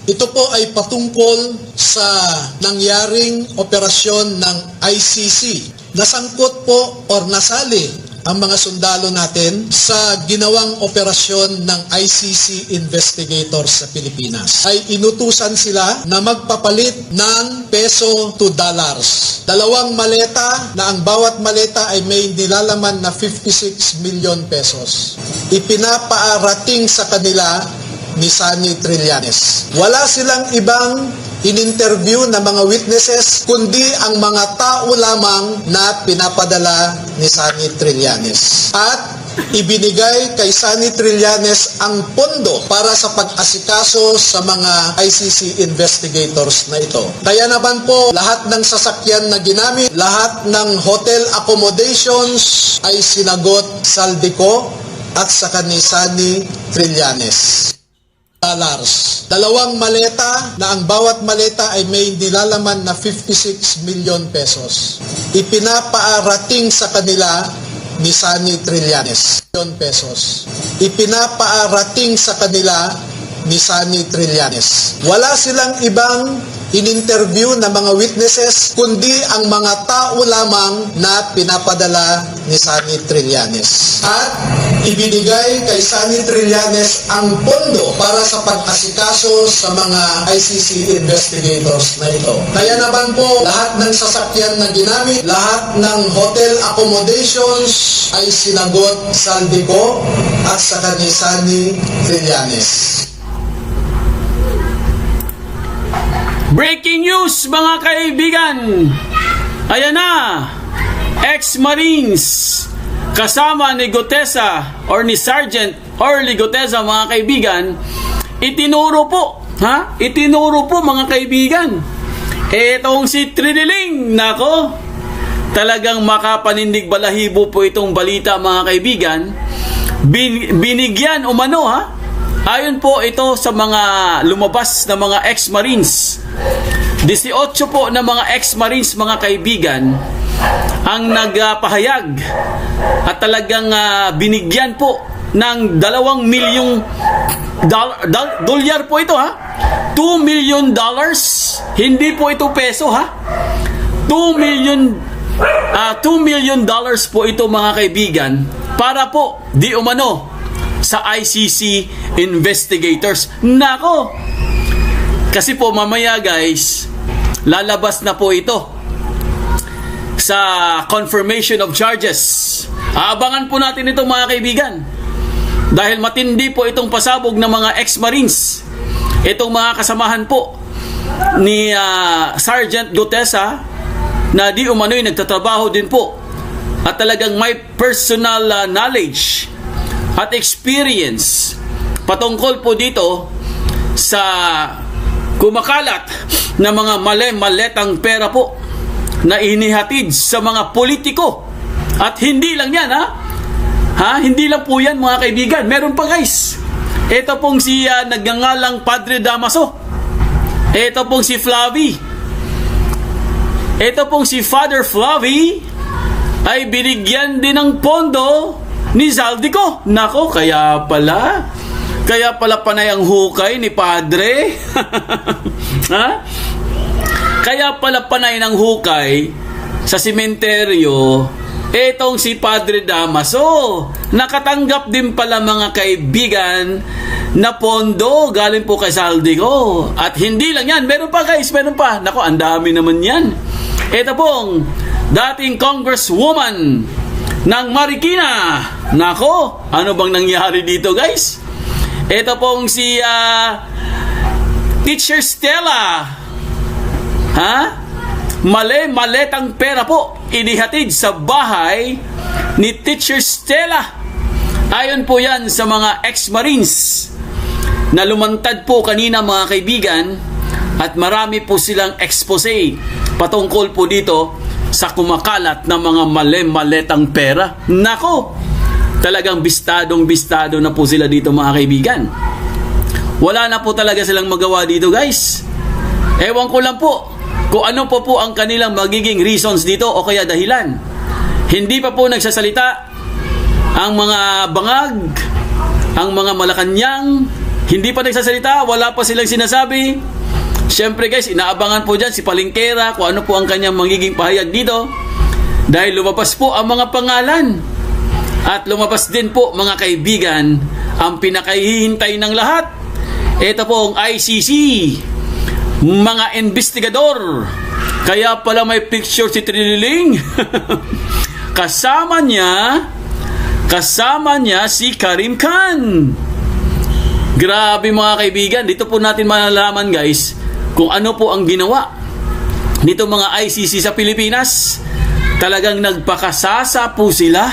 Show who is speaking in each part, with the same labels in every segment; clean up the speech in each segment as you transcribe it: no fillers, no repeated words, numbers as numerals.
Speaker 1: Ito po ay patungkol sa nangyaring operasyon ng ICC. Nasangkot po or nasali ang mga sundalo natin sa ginawang operasyon ng ICC investigators sa Pilipinas. Ay inutusan sila na magpapalit ng peso to dollars. 2 maleta na ang bawat maleta ay may nilalaman na 56 million pesos. Ipinapaarating sa kanila ni Sunny Trillanes. Wala silang ibang in-interview na mga witnesses, kundi ang mga tao lamang na pinapadala ni Sunny Trillanes. At ibinigay kay Sunny Trillanes ang pondo para sa pag-asikaso sa mga ICC investigators na ito. Kaya naman po, lahat ng sasakyan na ginamit, lahat ng hotel accommodations ay sinagot Saldico at saka ni Sunny Trillanes. Dollars. 2 maleta na ang bawat maleta ay may nilalaman na 56 million pesos. Ipinapaarating sa kanila ni Sunny Trillanes. Pesos. Ipinapaarating sa kanila ni Sunny Trillanes. Wala silang ibang in-interview na mga witnesses, kundi ang mga tao lamang na pinapadala ni Sunny Trillanes. At ibinigay kay Sunny Trillanes ang pondo para sa pag-asikaso sa mga ICC investigators na ito. Kaya naman po, lahat ng sasakyan na ginamit, lahat ng hotel accommodations ay sinagot Saldico at saka ni Sunny Trillanes.
Speaker 2: Breaking news mga kaibigan! Ayan na! Ex-Marines kasama ni Gutesa or ni Sergeant Orly Gutesa mga kaibigan, itinuro po mga kaibigan. Etong si Triniling, nako, talagang makapanindig balahibo po itong balita mga kaibigan. Binigyan umano ayon po ito sa mga lumabas na mga ex-Marines. 18 po na mga ex-Marines mga kaibigan ang nagpahayag at talagang binigyan po ng 2 milyong dolyar po ito $2 million, hindi po ito peso $2 million po ito mga kaibigan para po di umano sa ICC investigators. Nako, kasi po mamaya guys, lalabas na po ito sa confirmation of charges. Aabangan po natin ito mga kaibigan, dahil matindi po itong pasabog ng mga ex-Marines, itong mga kasamahan po ni Sergeant Gutesa na di umano'y nagtatrabaho din po at talagang may personal knowledge at experience patungkol po dito sa kumakalat na mga maletang pera po na inihatid sa mga politiko. At hindi lang yan hindi lang po yan mga kaibigan, meron pa guys. Ito pong si nagngangalang Padre Damaso, ito pong si Flavie, ito pong si Father Flavie ay binigyan din ng pondo ni Saldico. Nako, kaya pala panay ang hukay ni Padre. Kaya pala panay ng hukay sa sementeryo etong si Padre Damaso. Nakatanggap din pala mga kaibigan na pondo galing po kay Saldico. At hindi lang yan, meron pa guys, meron pa. Nako, ang dami naman yan. Ito pong dating congresswoman ng Marikina. Nako, ano bang nangyari dito guys? Ito pong si Teacher Stella. Maletang pera po inihatid sa bahay ni Teacher Stella. Ayon po yan sa mga ex-Marines na lumantad po kanina mga kaibigan, at marami po silang expose patungkol po dito sa kumakalat ng mga maletang pera. Nako, talagang bistado na po sila dito mga kaibigan. Wala na po talaga silang magawa dito guys. Ewan ko lang po kung ano po ang kanilang magiging reasons dito o kaya dahilan. Hindi pa po nagsasalita ang mga bangag, ang mga Malacanang, Hindi pa nagsasalita, wala pa silang sinasabi. Siyempre guys, inaabangan po dyan si Palingkera kung ano po ang kanyang magiging pahayag dito. Dahil lumabas po ang mga pangalan. At lumabas din po mga kaibigan, ang pinakahihintay ng lahat. Ito po ang ICC, mga investigador. Kaya pala may picture si Trililing. Kasama niya si Karim Khan. Grabe mga kaibigan, dito po natin malalaman guys kung ano po ang ginawa nito mga ICC sa Pilipinas. Talagang nagpakasasa po sila,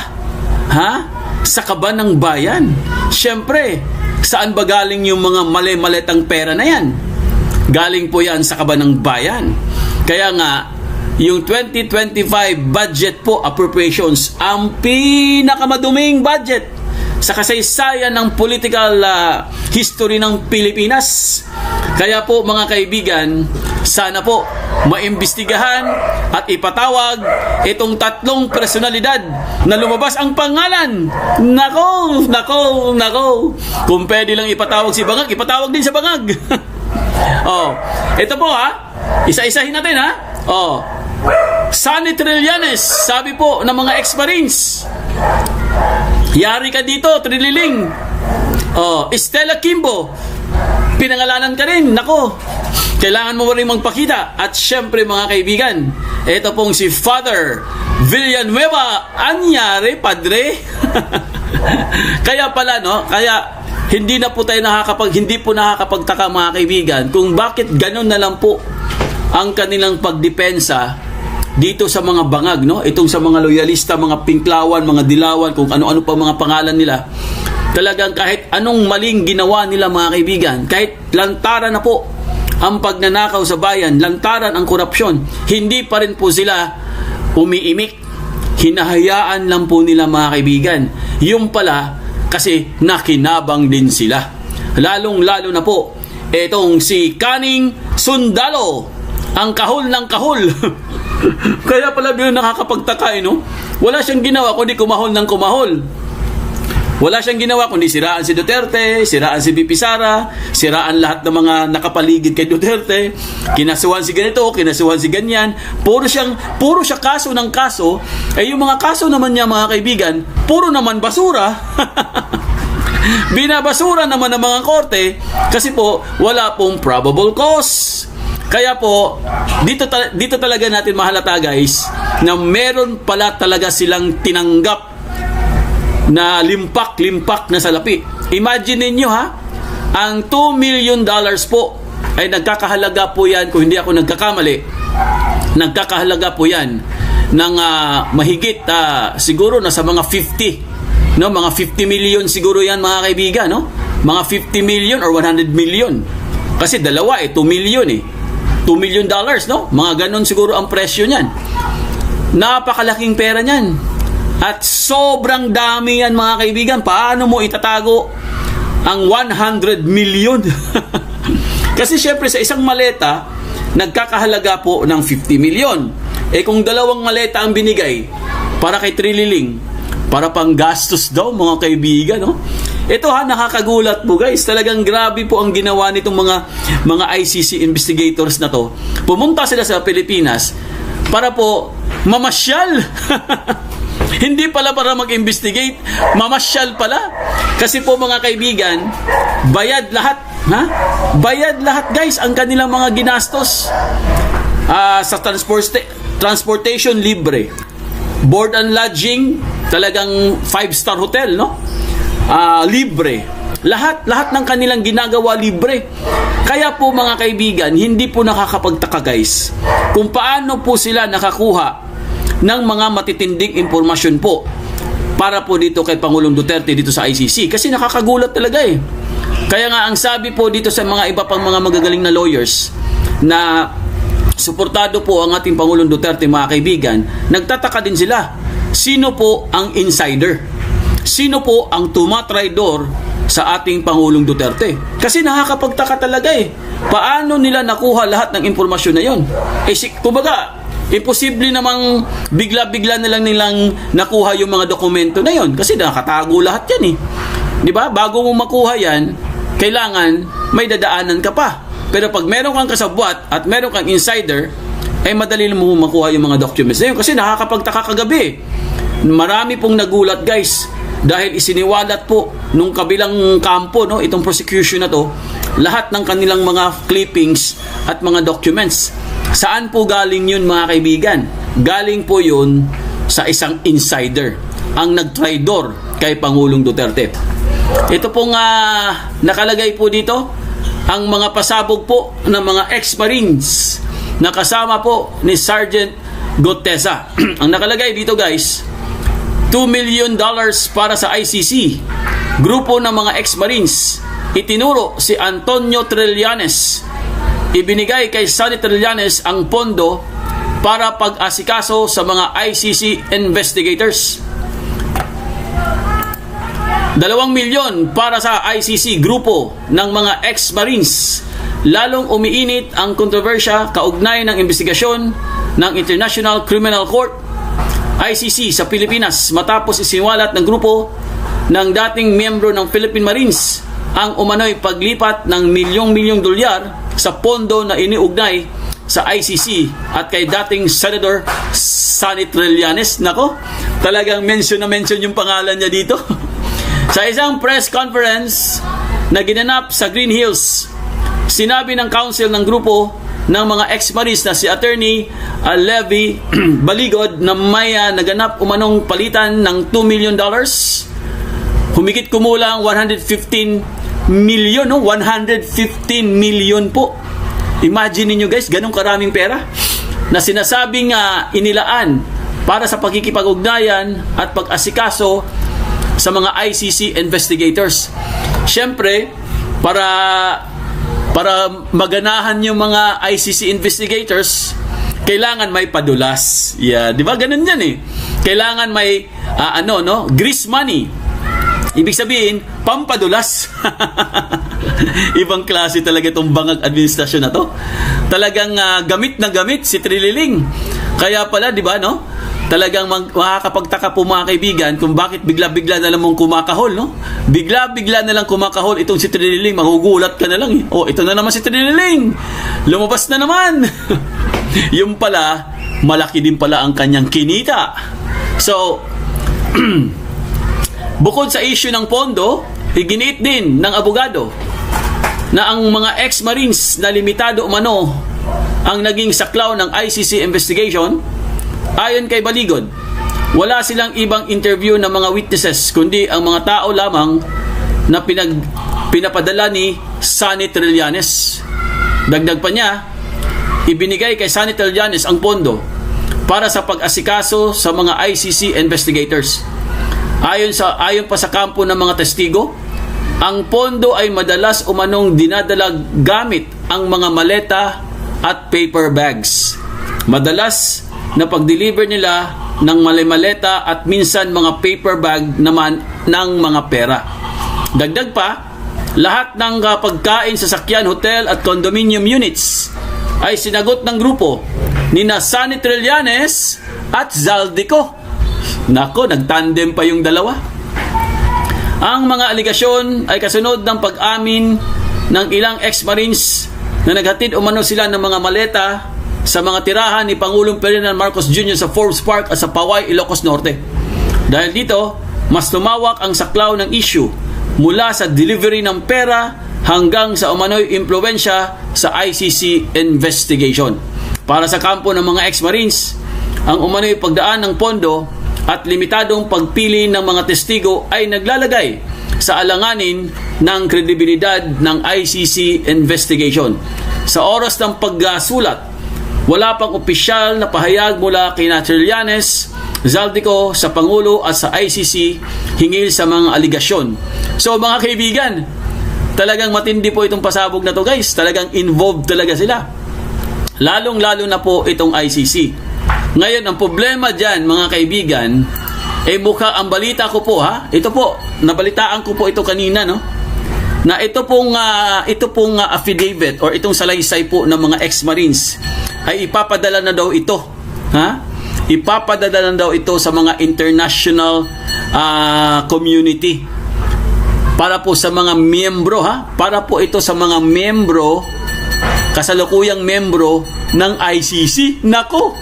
Speaker 2: sa kaban ng bayan. Siyempre, saan ba galing yung mga mali-maletang pera na yan? Galing po yan sa kaban ng bayan. Kaya nga, yung 2025 budget po, appropriations, ang pinakamaduming budget sa kasaysayan ng political history ng Pilipinas. Kaya po mga kaibigan, sana po maimbestigahan at ipatawag itong tatlong personalidad na lumabas ang pangalan. Nako. Kung pwede lang ipatawag si Bangag, ipatawag din sa Bangag. Ito po isa-isahin natin Sunny Trillanes, sabi po ng mga ex-marines. Yari ka dito, Trililing. Stella Kimbo, pinangalanan ka rin. Nako, kailangan mo rin magpakita. At syempre mga kaibigan, ito pong si Father Villanueva. Anyari, Padre. Kaya pala, kaya hindi po nakakapagtaka mga kaibigan kung bakit ganun na lang po ang kanilang pagdepensa dito sa mga bangag, itong sa mga loyalista, mga pinklawan, mga dilawan, kung ano-ano pa mga pangalan nila. Talagang kahit anong maling ginawa nila mga kaibigan, kahit lantaran na po ang pagnanakaw sa bayan, lantaran ang korupsyon, hindi pa rin po sila umiimik. Hinahayaan lang po nila mga kaibigan. Yung pala, kasi nakinabang din sila. Lalong-lalo na po, etong si Kaning Sundalo, ang kahol ng kahol. Kaya pala yun nakakapagtaka, Wala siyang ginawa kundi kumahol ng kumahol. Wala siyang ginawa kundi siraan si Duterte, siraan si BP Sara, siraan lahat ng mga nakapaligid kay Duterte, kinasuhan si ganito, kinasuhan si ganyan. Puro siya kaso ng kaso. Yung mga kaso naman niya mga kaibigan, puro naman basura. Binabasura naman ng mga korte kasi po wala pong probable cause. Kaya po, dito talaga natin mahalata guys, na meron pala talaga silang tinanggap na limpak na salapi. Imagine niyo ang $2 million po ay nagkakahalaga po yan, kung hindi ako nagkakamali, nagkakahalaga po yan ng mahigit siguro nasa mga 50, mga 50 million siguro yan mga kaibigan, mga 50 million or 100 million. Kasi dalawa 2 million $2 million, Mga ganon siguro ang presyo niyan. Napakalaking pera niyan. At sobrang dami yan mga kaibigan. Paano mo itatago ang 100 million? Kasi syempre sa isang maleta, nagkakahalaga po ng 50 million. Kung dalawang maleta ang binigay para kay Trililing, para pang gastos daw mga kaibigan, Ito nakakagulat po guys. Talagang grabe po ang ginawa nitong mga ICC investigators na to. Pumunta sila sa Pilipinas para po mamasyal. Hindi pala para mag-investigate, mamasyal pala. Kasi po mga kaibigan, bayad lahat, bayad lahat guys ang kanilang mga ginastos. Sa transportation libre. Board and lodging, talagang 5-star hotel, libre. Lahat ng kanilang ginagawa libre. Kaya po mga kaibigan, hindi po nakakapagtaka guys kung paano po sila nakakuha ng mga matitinding impormasyon po para po dito kay Pangulong Duterte dito sa ICC. Kasi nakakagulat talaga Kaya nga ang sabi po dito sa mga iba pang mga magagaling na lawyers na suportado po ang ating Pangulong Duterte mga kaibigan, nagtataka din sila. Sino po ang insider? Sino po ang tumatraidor sa ating Pangulong Duterte? Kasi nakakapagtaka talaga Paano nila nakuha lahat ng impormasyon na yon? Kumbaga, imposible namang bigla-bigla na lang nilang nakuha yung mga dokumento na yon kasi nakatago lahat yan Di ba? Bago mo makuha yan, kailangan may dadaanan ka pa. Pero pag meron kang kasabwat at meron kang insider, ay madali mo makuha yung mga documents na yun. Kasi nakakapagtaka kagabi. Marami pong nagulat, guys, dahil isiniwalat po nung kabilang kampo, no, itong prosecution na to, lahat ng kanilang mga clippings at mga documents. Saan po galing yun, mga kaibigan? Galing po yun sa isang insider, ang nagtraidor kay Pangulong Duterte. Ito pong nakalagay po dito, ang mga pasabog po ng mga ex-marines na kasama po ni Sergeant Gotesa. Ang nakalagay dito, guys, $2 million para sa ICC. Grupo ng mga ex-marines. Itinuro si Antonio Trillanes. Ibinigay kay Sonny Trillanes ang pondo para pag-asikaso sa mga ICC investigators. 2 milyon para sa ICC, grupo ng mga ex-marines. Lalong umiinit ang kontrobersya kaugnay ng investigasyon ng International Criminal Court ICC sa Pilipinas matapos isiniwalat ng grupo ng dating miyembro ng Philippine Marines ang umano'y paglipat ng milyong-milyong dolyar sa pondo na iniugnay sa ICC at kay dating Senator Sonny Trillanes. Nako, talagang mention na mention yung pangalan niya dito. Sa isang press conference na ginanap sa Green Hills, sinabi ng counsel ng grupo ng mga ex-marines na si Attorney Levi Baligod na may naganap umanong palitan ng $2 million. Humigit kumulang 115 million, no? 115 million po. Imagine niyo, guys, ganong karaming pera na sinasabing inilaan para sa pagkikipag-ugnayan at pag-asikaso sa mga ICC investigators. Siyempre, para maganahan yung mga ICC investigators, kailangan may padulas. Yeah, 'di ba? Ganun 'yan eh. Kailangan may grease money. Ibig sabihin, pampadulas. Ibang klase talaga itong bangag administrasyon na to. Talagang gamit na gamit si Trililing. Kaya pala, 'di ba, no? Talagang makakapagtaka po, mga kaibigan, kung bakit bigla-bigla na lang mong kumakahol, no? Bigla-bigla na lang kumakahol itong si Trililing, magugulat ka na lang eh. Oh, ito na naman si Trililing. Lumabas na naman. Yung pala, malaki din pala ang kanyang kinita. So, bukod sa issue ng pondo, iginiit din ng abogado na ang mga ex-marines na limitado umano ang naging saklaw ng ICC investigation. Ayon kay Baligod, wala silang ibang interview ng mga witnesses kundi ang mga tao lamang na pinapadala ni Sonny Trillanes. Dagdag pa niya, ibinigay kay Sonny Trillanes ang pondo para sa pag-asikaso sa mga ICC investigators. Ayon pa sa kampo ng mga testigo, ang pondo ay madalas umanong dinadalag gamit ang mga maleta at paper bags. Madalas na pag-deliver nila ng maleta at minsan mga paper bag naman ng mga pera. Dagdag pa, lahat ng pagkain sa sakyan, hotel at condominium units ay sinagot ng grupo ni Sonny Trillanes at Zaldico. Nako, nagtandem pa yung dalawa. Ang mga aligasyon ay kasunod ng pag-amin ng ilang ex-marines na naghatid umano sila ng mga maleta sa mga tirahan ni Pangulong Ferdinand Marcos Jr. sa Forbes Park at sa Paway, Ilocos Norte. Dahil dito, mas tumawak ang saklaw ng issue mula sa delivery ng pera hanggang sa umano'y impluwensya sa ICC investigation. Para sa kampo ng mga ex-marines, ang umano'y pagdaan ng pondo at limitadong pagpili ng mga testigo ay naglalagay sa alanganin ng kredibilidad ng ICC investigation. Sa oras ng pagsulat, wala pang opisyal na pahayag mula kina Trillanes, Zaldico sa Pangulo at sa ICC hingil sa mga aligasyon. So mga kaibigan, talagang matindi po itong pasabog na to, guys. Talagang involved talaga sila. Lalong-lalo na po itong ICC. Ngayon, ang problema dyan, mga kaibigan, mukha ang balita ko po, ha? Ito po, nabalitaan ko po ito kanina, no? Na ito pong affidavit or itong salaysay po ng mga ex-marines ay ipapadala na daw ito, ha? Ipapadala na daw ito sa mga international community. para po sa mga miyembro, para po ito sa mga miyembro, kasalukuyang miyembro ng ICC. Nako,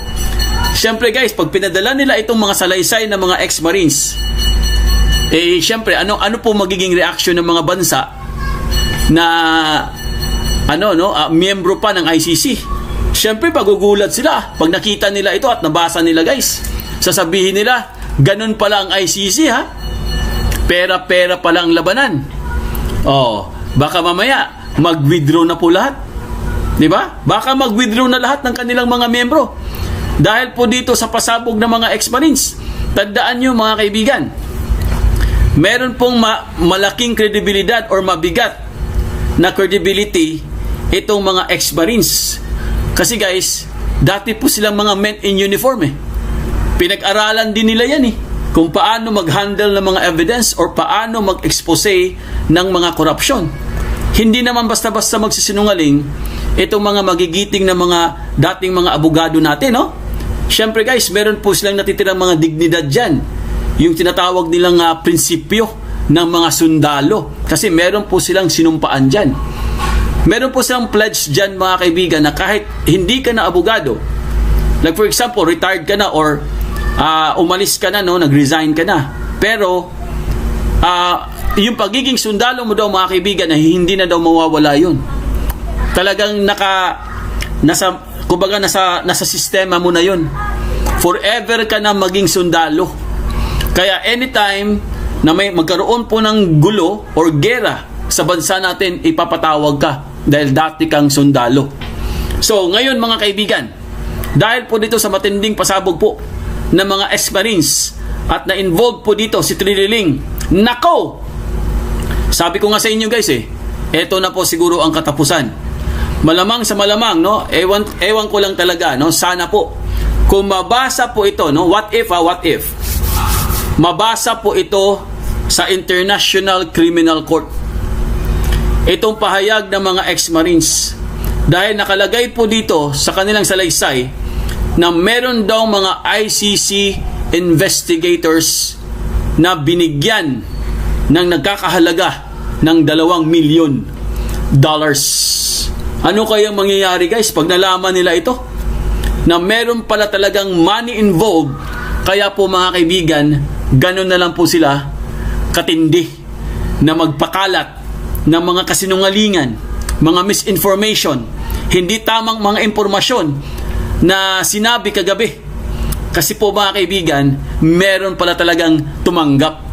Speaker 2: syempre guys, pag pinadala nila itong mga salaysay ng mga ex-Marines, syempre, ano po magiging reaction ng mga bansa na miyembro pa ng ICC? Syempre, pagugulat sila pag nakita nila ito at nabasa nila, guys. Sasabihin nila, ganun pala ang ICC, pera-pera pala ang labanan. Baka mamaya mag-withdraw na po lahat. 'Di ba? Baka mag-withdraw na lahat ng kanilang mga miyembro. Dahil po dito sa pasabog ng mga ex-Marines. Tandaan nyo mga kaibigan, meron pong malaking kredibilidad or mabigat na credibility itong mga ex-Marines. Kasi guys, dati po silang mga men in uniform Pinag-aralan din nila yan kung paano mag-handle ng mga evidence or paano mag-expose ng mga korupsyon. Hindi naman basta-basta magsisinungaling itong mga magigiting na mga dating mga abogado natin, Siyempre guys, meron po silang natitirang mga dignidad dyan. Yung tinatawag nilang prinsipyo ng mga sundalo. Kasi meron po silang sinumpaan dyan. Meron po silang pledge dyan mga kaibigan na kahit hindi ka na abogado, like for example, retired ka na or umalis ka na, nag-resign ka na. Pero, yung pagiging sundalo mo daw mga kaibigan na hindi na daw mawawala yun. Talagang nasa sistema mo na yun. Forever ka na maging sundalo. Kaya anytime na may magkaroon po ng gulo or gera sa bansa natin, ipapatawag ka dahil dati kang sundalo. So, ngayon mga kaibigan, dahil po dito sa matinding pasabog po ng mga ex-Marines at na-involve po dito si Trililing, nako! Sabi ko nga sa inyo guys eto na po siguro ang katapusan. Malamang sa malamang, ewan ko lang talaga, sana po, kung mabasa po ito, what if, mabasa po ito sa International Criminal Court. Itong pahayag ng mga ex-Marines. Dahil nakalagay po dito sa kanilang salaysay na meron daw mga ICC investigators na binigyan ng nagkakahalaga ng $2 million. Ano kayang mangyayari guys pag nalaman nila ito? Na meron pala talagang money involved. Kaya po mga kaibigan, ganun na lang po sila katindi na magpakalat ng mga kasinungalingan, mga misinformation, hindi tamang mga impormasyon na sinabi kagabi. Kasi po mga kaibigan, meron pala talagang tumanggap